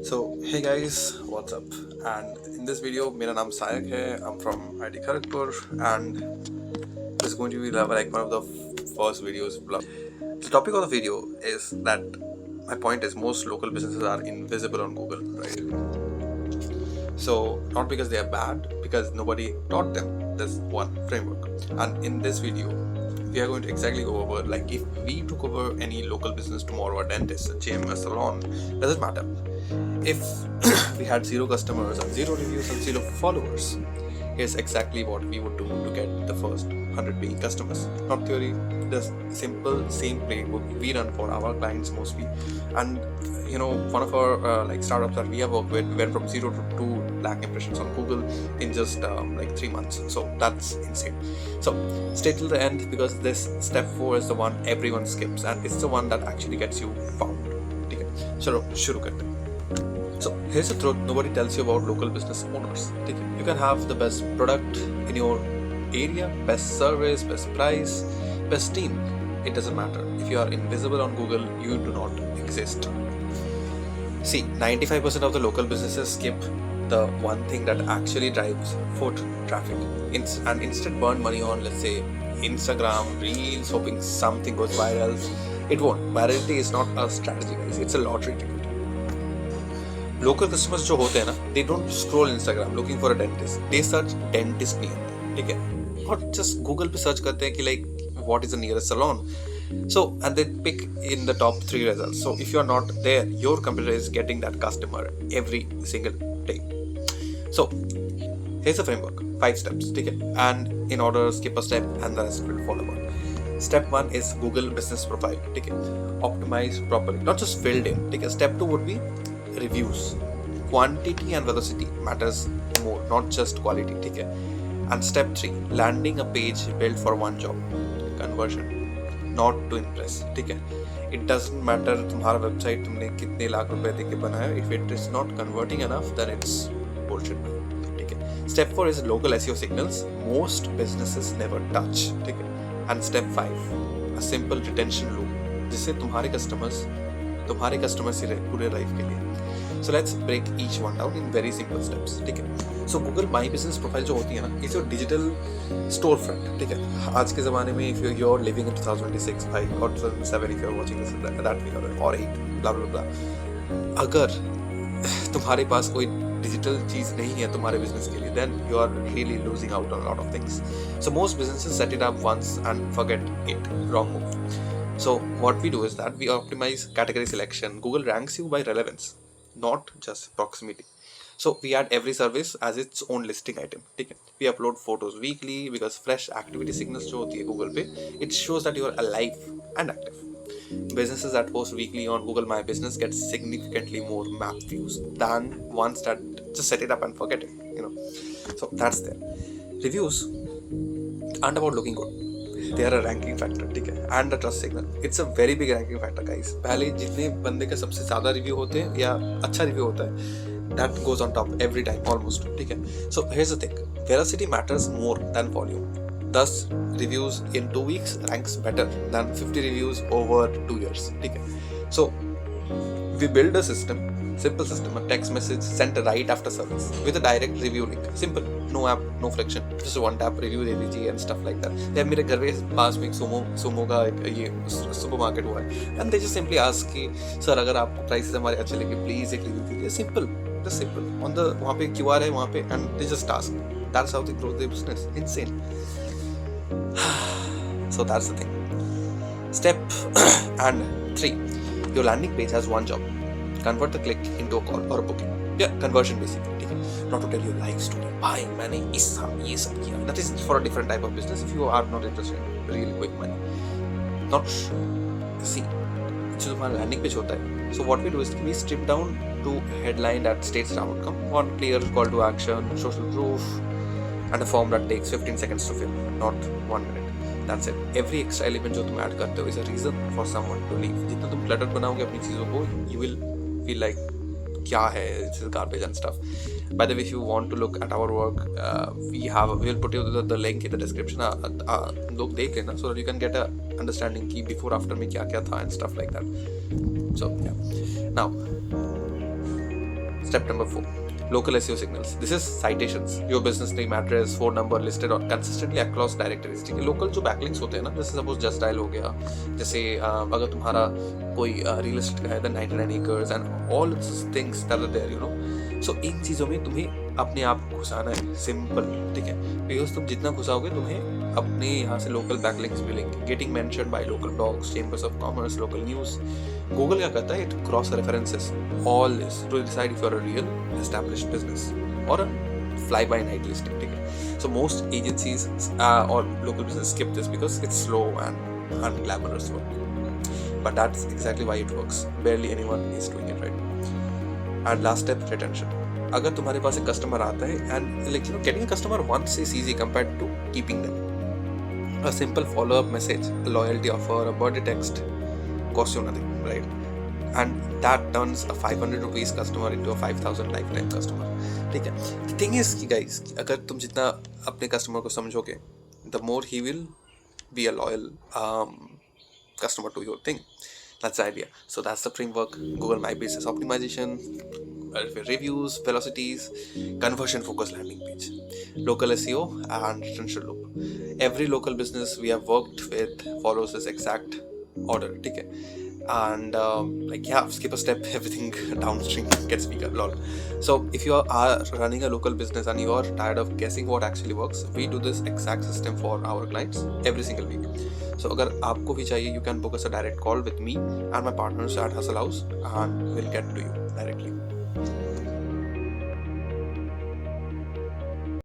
Hey guys, what's up? And in this video, मेरा नाम सायक है. I'm from IIT Kharagpur, and this is going to be like one of the first videos. The topic of the video is that my point is most local businesses are invisible on Google, right? So not because they are bad, because nobody taught them this one framework. And in this video, we are going to exactly go over like if we took over any local business tomorrow, a dentist, a gym, a salon, doesn't matter. If we had 0 customers and 0 reviews and 0 followers, here's exactly what we would do to get the first 100 paying customers. Not theory, just simple same playbook we run for our clients mostly. And one of our like startups that we have worked with went from 0 to 2 lakh impressions on Google in just like 3 months. So that's insane. So stay till the end because this step 4 is the one everyone skips and it's the one that actually gets you found. Okay, so shuru karte hain. So here's the truth, nobody tells you about local business owners. You can have the best product in your area, best service, best price, best team. It doesn't matter. If you are invisible on Google, you do not exist. See, 95% of the local businesses skip the one thing that actually drives foot traffic and instead burn money on, let's say, Instagram, Reels, hoping something goes viral. It won't. Virality is not a strategy, guys. It's a lottery ticket. Local customers जो होते हैं ना, they don't scroll Instagram looking for a dentist, they search dentist near, ठीक है, और just Google पे search करते हैं कि like what is the nearest salon, so and they pick in the top 3 results. So if you are not there, your competitor is getting that customer every single day. So here's the framework, 5 steps, ठीक है, and in order skip a step and the rest will follow on. Step 1 is Google business profile, ठीक है, optimize properly, not just filled in, ठीक है. Step 2 would be reviews. Quantity and velocity matters more, not just quality, ठीक है. And step 3, landing a page built for one job, conversion, not to impress, ठीक है. It doesn't matter तुम्हारा website तुमने कितने लाख रुपए देके बनाया, if it is not converting enough then it's bullshit, ठीक है. Step 4 is local SEO signals, most businesses never touch, ठीक है. And step 5, a simple retention loop, जिससे तुम्हारे कस्टमर्स ही रहे पूरे लाइफ के लिए. So let's break each one down in very simple steps, ठीक है. So Google My Business Profile जो होती है ना, is your digital store front, ठीक है. आज के ज़माने में if you're living in 2026 or 2007 if you're watching this that video or 8 blah blah blah, अगर तुम्हारे पास कोई डिजिटल चीज़ नहीं है तुम्हारे बिजनेस के लिए, then you are really losing out on a lot of things. So most businesses set it up once and forget it. Wrong move. So what we do is that we optimize category selection. Google ranks you by relevance, not just proximity. So we add every service as its own listing item, ठीक है. We upload photos weekly because fresh activity signals जो होती है Google पे, it shows that you are alive and active. Businesses that post weekly on Google My Business get significantly more map views than ones that just set it up and forget it, So that's there. Reviews aren't about looking good. They are a ranking factor, ठीक है, and a trust signal. It's a very big ranking factor, guys. पहले जितने बंदे का सबसे ज़्यादा review होते हैं या अच्छा रिव्यू होता है, that goes on top every time almost, ठीक है. So here's the thing, velocity matters more than volume. Thus reviews in 2 weeks ranks better than 50 reviews over 2 years, ठीक है. So we build a system, simple system, a text message sent right after service with a direct review link. Simple, no app, no friction, just one tap review दे दीजिए and stuff like that. या मेरे घर के पास में एक सोमो का ये सुपर मार्केट हुआ है, and they just simply ask कि सर अगर आपको प्राइसेस हमारे अच्छे लगे प्लीज एक रिव्यू दीजिए. Simple, just simple. On the वहाँ पे QR है वहाँ पे, and they just ask. That's how they grow their business. Insane. So that's the thing. Step and 3, your landing page has one job. Convert the click into a call or a booking. Yeah, conversion basically, ठीक है. Not to tell your life story. भाई मैंने ये सब किया. That is for a different type of business if you are not interested in really quick money. Not see. जो तुम्हारा landing page होता है. So what we do is we strip down to headline that states an outcome, one clear call to action, social proof, and a form that takes 15 seconds to fill, not 1 minute. That's it. Every extra element जो तुम add करते हो is a reason for someone to leave. जितना तुम cluttered बनाओगे अपनी चीज़ों को, you will feel like क्या है, this is garbage and stuff. By the way, if you want to look at our work, we will put you the link in the description. लोग देख लेना so that you can get a understanding कि before after में क्या क्या था and stuff like that. So yeah. Now Step number 4, local SEO signals. This is citations. Your business name, address, phone number listed और consistently across directories. ठीक है, local जो backlinks होते हैं ना, जैसे suppose Just Dial हो गया, जैसे अगर तुम्हारा कोई real estate का है, then 99 acres and all these things that are there, you know. So इन चीज़ों में तुम्हें अपने आप को घुसाना है, सिंपल, ठीक है, बिकॉज तुम जितना घुसाओगे तुम्हें अपने यहाँ से लोकल बैकलिंक्स मिलेंगे. Getting mentioned by local blogs, chambers of commerce, local news. Google क्या करता है, it cross references all this to decide if you are a real established business और fly by night listing. ठीक है, so most agencies or local business skip this because it's slow and unglamorous work, but that's exactly why it works. Barely anyone is doing it right. And last step, retention. अगर तुम्हारे पास एक customer आता है and like you know getting a customer once is easy compared to keeping them. A simple follow-up message, a loyalty offer, a birthday text costs you nothing, right? And that turns a 500 rupees customer into a 5000 lifetime customer. ठीक है, the thing is कि guys, अगर तुम जितना अपने customer को समझोगे, the more he will be a loyal customer to your thing. That's the idea. So that's the framework. Google My Business optimization, reviews, velocities, conversion focused landing page, local SEO and retention loop. Every local business we have worked with follows this exact order. ठीक है, and like yeah, skip a step, everything downstream gets bigger. Lol. So if you are running a local business and you are tired of guessing what actually works, we do this exact system for our clients every single week. So अगर आपको भी चाहिए, you can book us a direct call with me and my partners at Hustle House and we'll get to you directly.